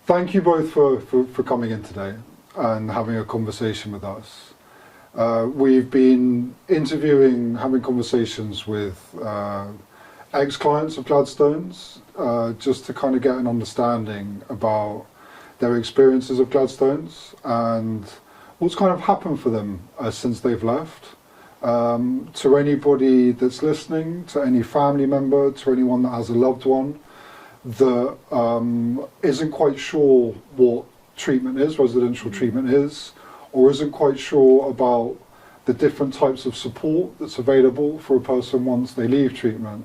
Thank you both for coming in today and having a conversation with us. We've been having conversations with ex-clients of Gladstones, just to kind of get an understanding about their experiences of Gladstones and what's kind of happened for them since they've left. To anybody that's listening, to any family member, to anyone that has a loved one that isn't quite sure what treatment is, residential treatment is, or isn't quite sure about the different types of support that's available for a person once they leave treatment.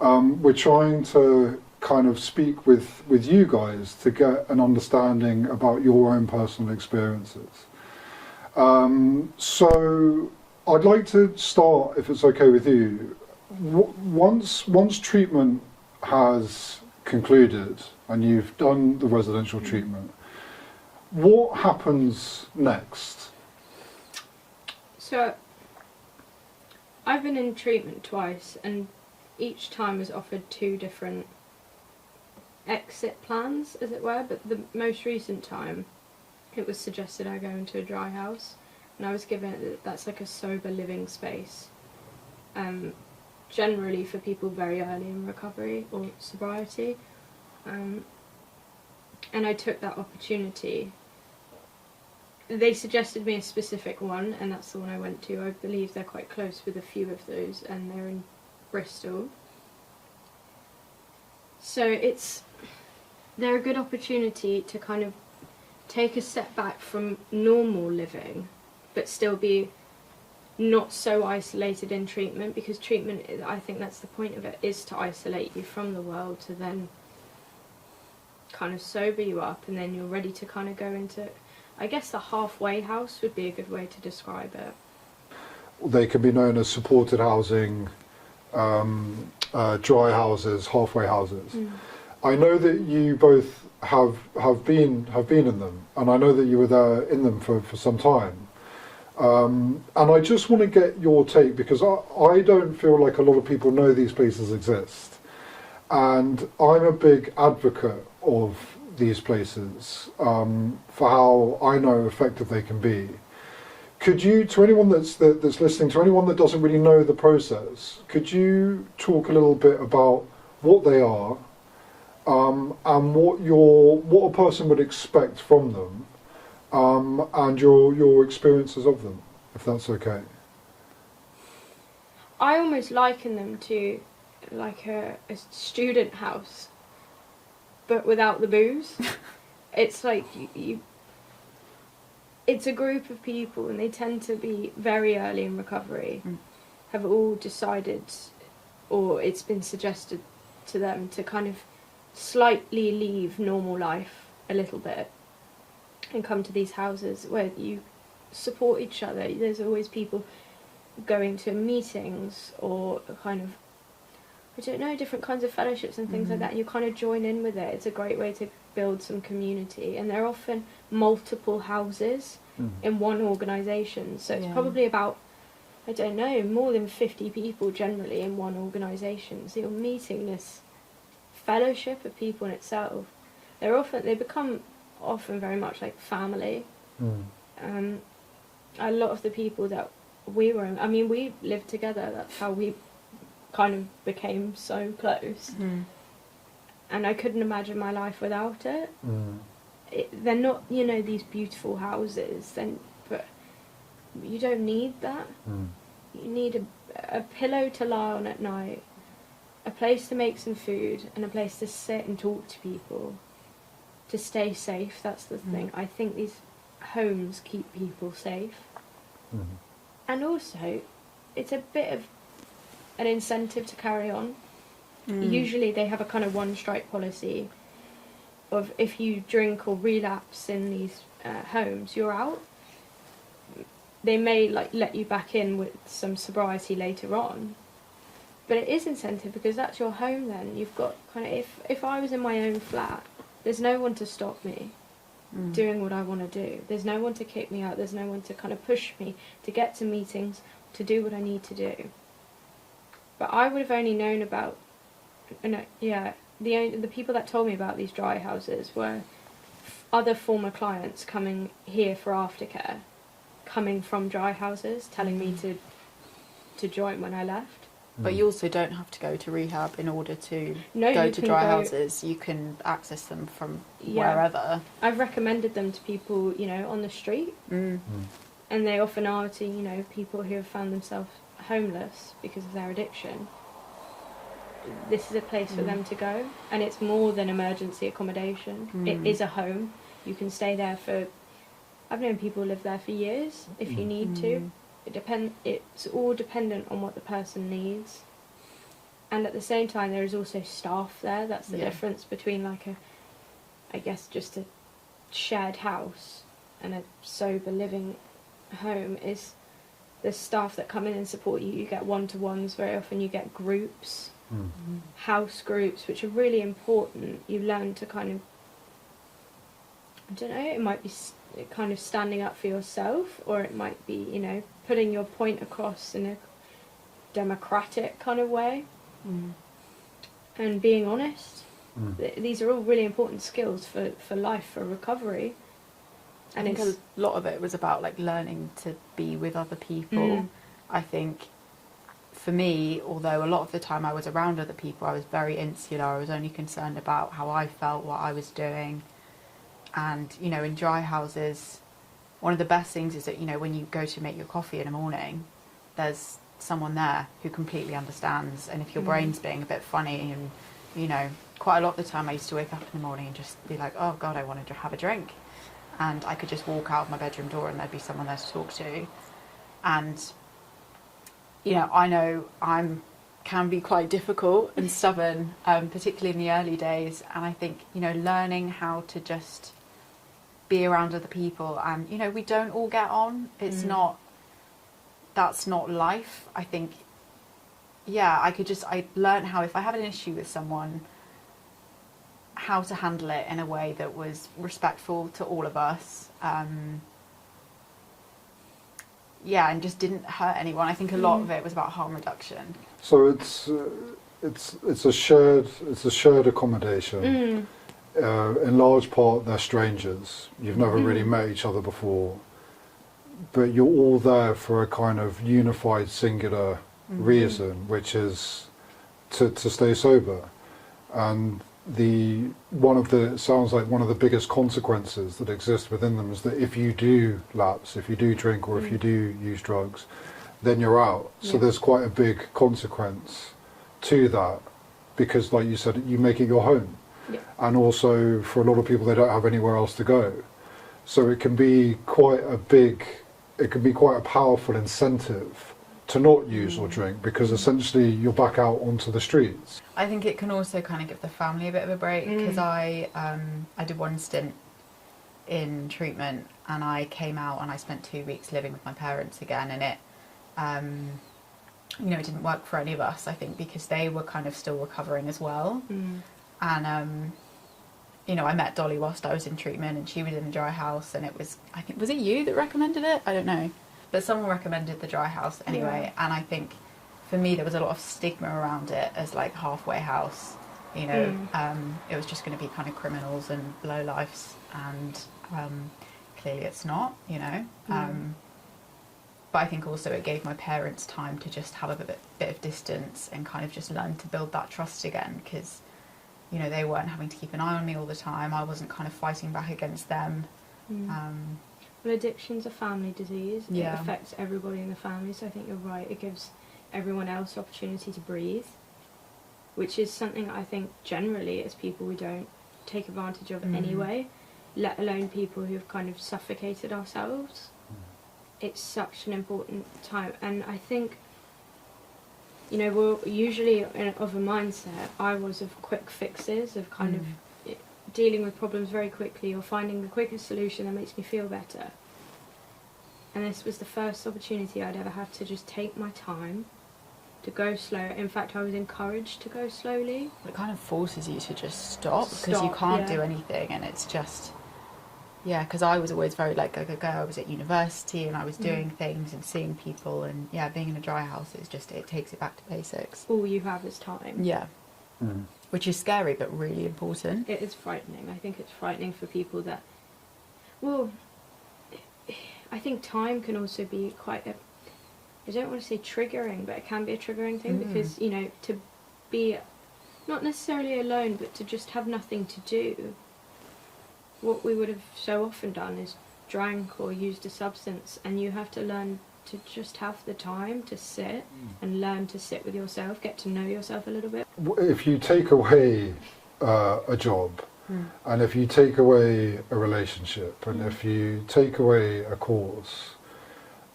We're trying to kind of speak with you guys to get an understanding about your own personal experiences. So I'd like to start, if it's okay with you, once treatment has concluded and you've done the residential treatment, what happens next? So I've been in treatment twice, and each time was offered two different exit plans, as it were, but the most recent time it was suggested I go into a dry house, and I was given that's like a sober living space, generally for people very early in recovery or sobriety, and I took that opportunity. They suggested me a specific one, and that's the one I went to. I believe they're quite close with a few of those, and they're in Bristol. So they're a good opportunity to kind of take a step back from normal living, but still be not so isolated in treatment, because treatment, I think that's the point of it, is to isolate you from the world, to then kind of sober you up, and then you're ready to kind of go into, I guess the halfway house would be a good way to describe it. They can be known as supported housing, dry houses, halfway houses. I know that you both have been in them, and I know that you were there in them for some time. And I just want to get your take, because I don't feel like a lot of people know these places exist. And I'm a big advocate of these places for how I know effective they can be. Could you, to anyone that's listening, to anyone that doesn't really know the process, could you talk a little bit about what they are, and what a person would expect from them, and your experiences of them, if that's okay? I almost liken them to like a student house, but without the booze. It's like it's a group of people, and they tend to be very early in recovery, have all decided, or it's been suggested to them, to kind of slightly leave normal life a little bit and come to these houses where you support each other. There's always people going to meetings or kind of, I don't know, different kinds of fellowships and things like that. You kind of join in with it. It's a great way to build some community, and they're often multiple houses in one organisation. So it's probably about, I don't know, more than 50 people generally in one organisation. So you're meeting this fellowship of people in itself. They become often very much like family. A lot of the people that we were in, I mean, we lived together. That's how we kind of became so close. And I couldn't imagine my life without it. They're not, these beautiful houses, but you don't need that. You need a pillow to lie on at night, a place to make some food, and a place to sit and talk to people, to stay safe. That's the thing. I think these homes keep people safe. And also, it's a bit of an incentive to carry on. Usually they have a kind of one-strike policy of, if you drink or relapse in these homes, you're out. They may let you back in with some sobriety later on, but it is incentive, because that's your home then. You've got kind of, if I was in my own flat, there's no one to stop me doing what I want to do. There's no one to kick me out. There's no one to kind of push me to get to meetings, to do what I need to do. But I would have only known about, the people that told me about these dry houses were other former clients coming here for aftercare, coming from dry houses, telling me to join when I left. But you also don't have to go to rehab in order to No, go you to can dry go- houses. You can access them from Yeah. wherever. I've recommended them to people, you know, on the street, and they often are to, you know, people who have found themselves homeless because of their addiction. This is a place for them to go, and it's more than emergency accommodation. It is a home. You can stay there for. I've known people live there for years if you need to. It's all dependent on what the person needs, and at the same time, there is also staff there. That's the difference between like I guess just a shared house and a sober living home is the staff that come in and support you. You get one-to-ones very often. You get groups, house groups, which are really important. You learn to kind of, I don't know, it might be kind of standing up for yourself, or it might be, you know, putting your point across in a democratic kind of way, and being honest. These are all really important skills for life, for recovery. And I think a lot of it was about like learning to be with other people. I think for me, although a lot of the time I was around other people, I was very insular. I was only concerned about how I felt, what I was doing. And, you know, in dry houses, one of the best things is that, you know, when you go to make your coffee in the morning, there's someone there who completely understands. And if your brain's being a bit funny, and, you know, quite a lot of the time I used to wake up in the morning and just be like, oh God, I wanted to have a drink. And I could just walk out of my bedroom door and there'd be someone there to talk to. And, you know can be quite difficult and stubborn, particularly in the early days. And I think, you know, learning how to just be around other people, and, you know, we don't all get on. It's not, that's not life. I think, I learned how, if I have an issue with someone, how to handle it in a way that was respectful to all of us. And just didn't hurt anyone. I think a lot of it was about harm reduction. So it's a shared accommodation. In large part, they're strangers. You've never really met each other before, but you're all there for a kind of unified, singular reason, which is to stay sober. And it sounds like one of the biggest consequences that exist within them is that if you do lapse, if you do drink, or if you do use drugs, then you're out. So there's quite a big consequence to that, because like you said, you make it your home. And also for a lot of people, they don't have anywhere else to go. So it can be quite a powerful incentive to not use or drink, because essentially you're back out onto the streets. I think it can also kind of give the family a bit of a break, because I did one stint in treatment and I came out and I spent 2 weeks living with my parents again, and it it didn't work for any of us, I think, because they were kind of still recovering as well. And I met Dolly whilst I was in treatment, and she was in a dry house, and was it you that recommended it? I don't know, but someone recommended the dry house anyway. And I think for me there was a lot of stigma around it as like halfway house, it was just going to be kind of criminals and lowlifes, and clearly it's not, but I think also it gave my parents time to just have a bit of distance and kind of just learn to build that trust again, because they weren't having to keep an eye on me all the time. I wasn't kind of fighting back against them. Well, addiction's a family disease. It affects everybody in the family, so I think you're right. It gives everyone else opportunity to breathe, which is something I think generally as people we don't take advantage of anyway, let alone people who've kind of suffocated ourselves. It's such an important time, and I think we're usually of a mindset. I was of quick fixes, of kind of dealing with problems very quickly, or finding the quickest solution that makes me feel better. And this was the first opportunity I'd ever had to just take my time, to go slow. In fact, I was encouraged to go slowly. It kind of forces you to just stop because you can't do anything, and it's just... Yeah, because I was always very like go. I was at university and I was doing things and seeing people, and being in a dry house is just, it takes it back to basics. All you have is time. Yeah, which is scary but really important. It is frightening. I think it's frightening for people that Well, I think time can also be quite a, I don't want to say triggering, but it can be a triggering thing because, you know, to be not necessarily alone, but to just have nothing to do. What we would have so often done is drank or used a substance, and you have to learn to just have the time to sit and learn to sit with yourself, get to know yourself a little bit. If you take away a job, and if you take away a relationship, and if you take away a cause,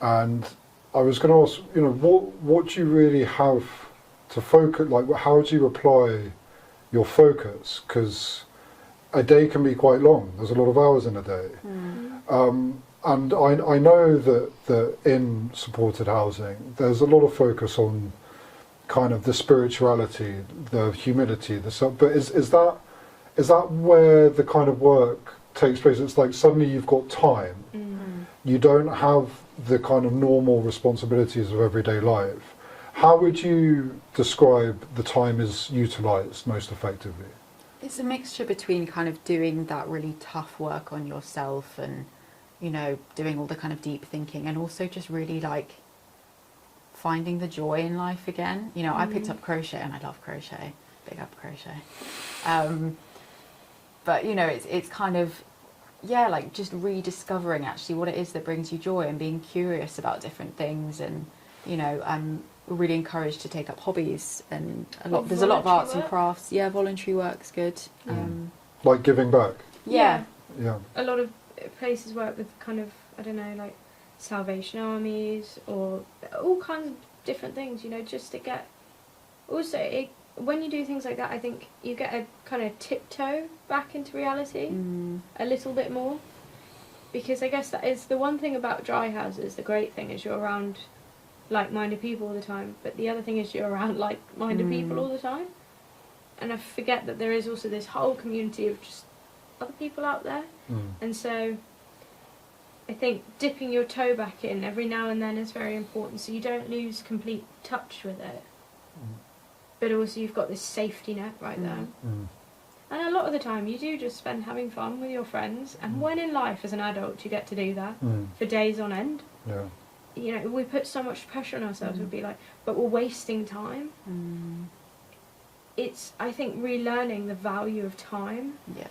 and I was going to ask, you know, what do you really have to focus, like how do you apply your focus? Because a day can be quite long, there's a lot of hours in a day. And I know that in supported housing, there's a lot of focus on kind of the spirituality, the humility, but is that where the kind of work takes place? It's like suddenly you've got time. You don't have the kind of normal responsibilities of everyday life. How would you describe the time is utilised most effectively? It's a mixture between kind of doing that really tough work on yourself and, you know, doing all the kind of deep thinking, and also just really like finding the joy in life again. You know, I picked up crochet and I love crochet. Big up crochet. But, you know, it's kind of, yeah, like just rediscovering actually what it is that brings you joy and being curious about different things. And, you know, I'm really encouraged to take up hobbies, and there's a lot of arts and crafts. Yeah, voluntary work's good. Like giving back? Yeah. Yeah. A lot of places work with kind of, I don't know, like Salvation Armies or all kinds of different things, you know, just to get... Also, when you do things like that, I think you get a kind of tiptoe back into reality a little bit more. Because I guess that is the one thing about dry houses, the great thing is you're around like-minded people all the time, but the other thing is you're around like-minded people all the time. And I forget that there is also this whole community of just other people out there. And so I think dipping your toe back in every now and then is very important, so you don't lose complete touch with it. But also you've got this safety net right there. And a lot of the time you do just spend having fun with your friends, and when in life as an adult you get to do that for days on end. Yeah. You know, we put so much pressure on ourselves, we'd be like, but we're wasting time. It's, I think, relearning the value of time. Yeah.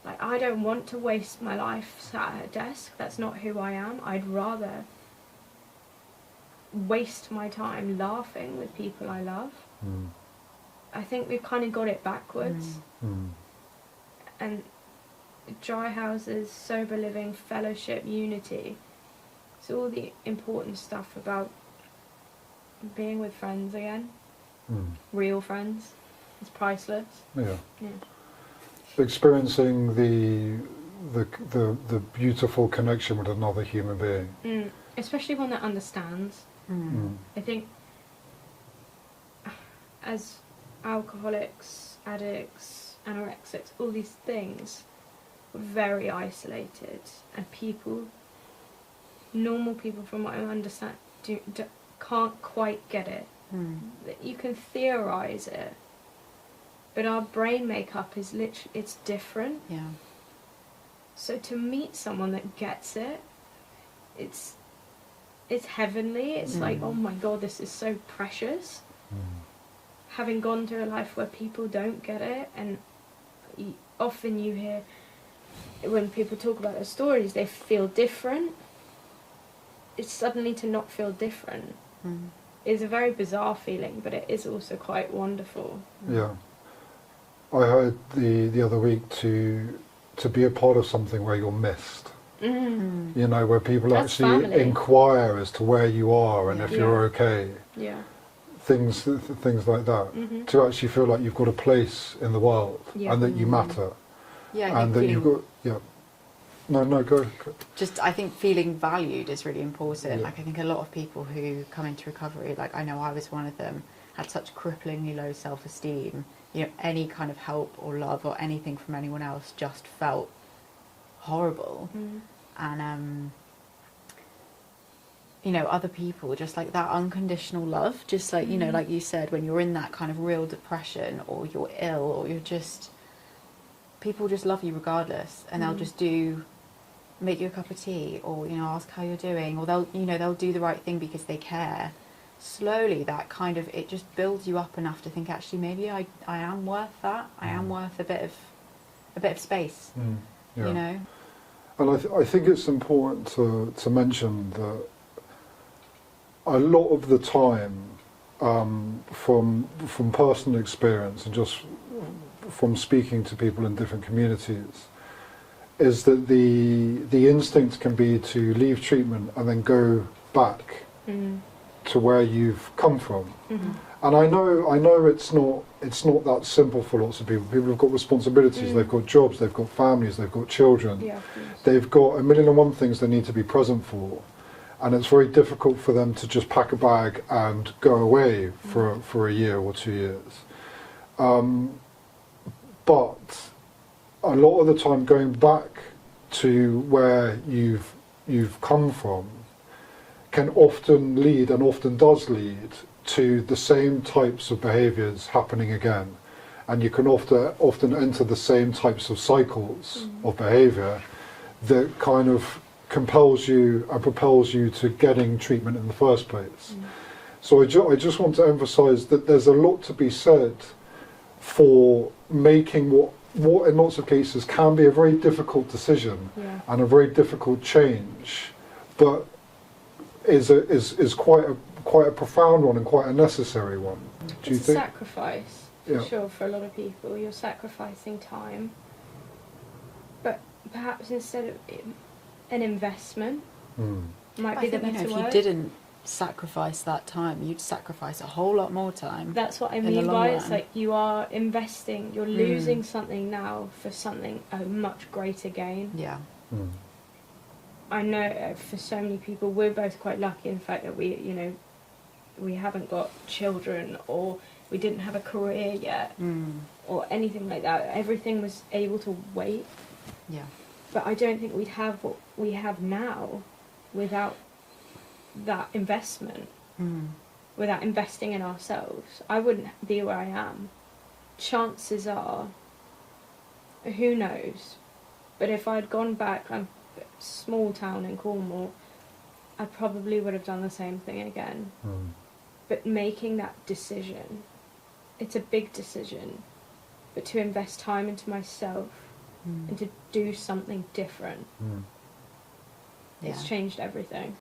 Like, I don't want to waste my life sat at a desk. That's not who I am. I'd rather waste my time laughing with people I love. I think we've kind of got it backwards. And dry houses, sober living, fellowship, unity. It's all the important stuff about being with friends again. Real friends. It's priceless. Yeah. Yeah. Experiencing the beautiful connection with another human being. Especially one that understands. I think as alcoholics, addicts, anorexics, all these things, we're very isolated, and people, normal people from what I understand, can't quite get it. You can theorise it, but our brain makeup is literally, it's different. Yeah. So to meet someone that gets it, it's heavenly. It's like, oh my god, this is so precious. Having gone through a life where people don't get it, and often you hear when people talk about their stories, they feel different. It's suddenly to not feel different. It's a very bizarre feeling, but it is also quite wonderful. Yeah. I heard the other week to be a part of something where you're missed. You know, where people That's actually family. inquire as to where you are and if you're okay. Yeah. Things like that. To actually feel like you've got a place in the world and that you matter. Yeah, And that you've got, No, go. Just, I think feeling valued is really important. Yeah. Like, I think a lot of people who come into recovery, like I know I was one of them, had such cripplingly low self-esteem. You know, any kind of help or love or anything from anyone else just felt horrible. And you know, other people, just like that unconditional love, just like, you know, like you said, when you're in that kind of real depression or you're ill or you're just, people just love you regardless, and they'll just do make you a cup of tea, or ask how you're doing, or they'll do the right thing because they care. Slowly, that kind of, it just builds you up enough to think, actually maybe I am worth that. I am worth a bit of space. Yeah. And I think it's important to mention that a lot of the time, from personal experience and just from speaking to people in different communities, is that the instinct can be to leave treatment and then go back to where you've come from. And I know it's not that simple for lots of people. People have got responsibilities, they've got jobs, they've got families, they've got children, they've got a million and one things they need to be present for, and it's very difficult for them to just pack a bag and go away for a year or 2 years. But a lot of the time, going back to where you've come from can often lead, and often does lead, to the same types of behaviours happening again, and you can often enter the same types of cycles of behaviour that kind of compels you and propels you to getting treatment in the first place. So I just want to emphasise that there's a lot to be said for making what in lots of cases can be a very difficult decision and a very difficult change, but is quite a profound one and quite a necessary one. Do you It's a think? sacrifice, for sure, for a lot of people. You're sacrificing time, but perhaps instead of an investment, might be the better if word. you didn't sacrifice that time, you'd sacrifice a whole lot more time. That's what I in the mean long by it's run. like you are investing, you're losing something now for something a much greater gain. Yeah. I know for so many people, we're both quite lucky in the fact that we haven't got children, or we didn't have a career yet, or anything like that. Everything was able to wait. Yeah. But I don't think we'd have what we have now without that investment, without investing in ourselves. I wouldn't be where I am. Chances are, who knows, but if I'd gone back, I'm a small town in Cornwall, I probably would have done the same thing again. But making that decision, it's a big decision, but to invest time into myself and to do something different, it's changed everything.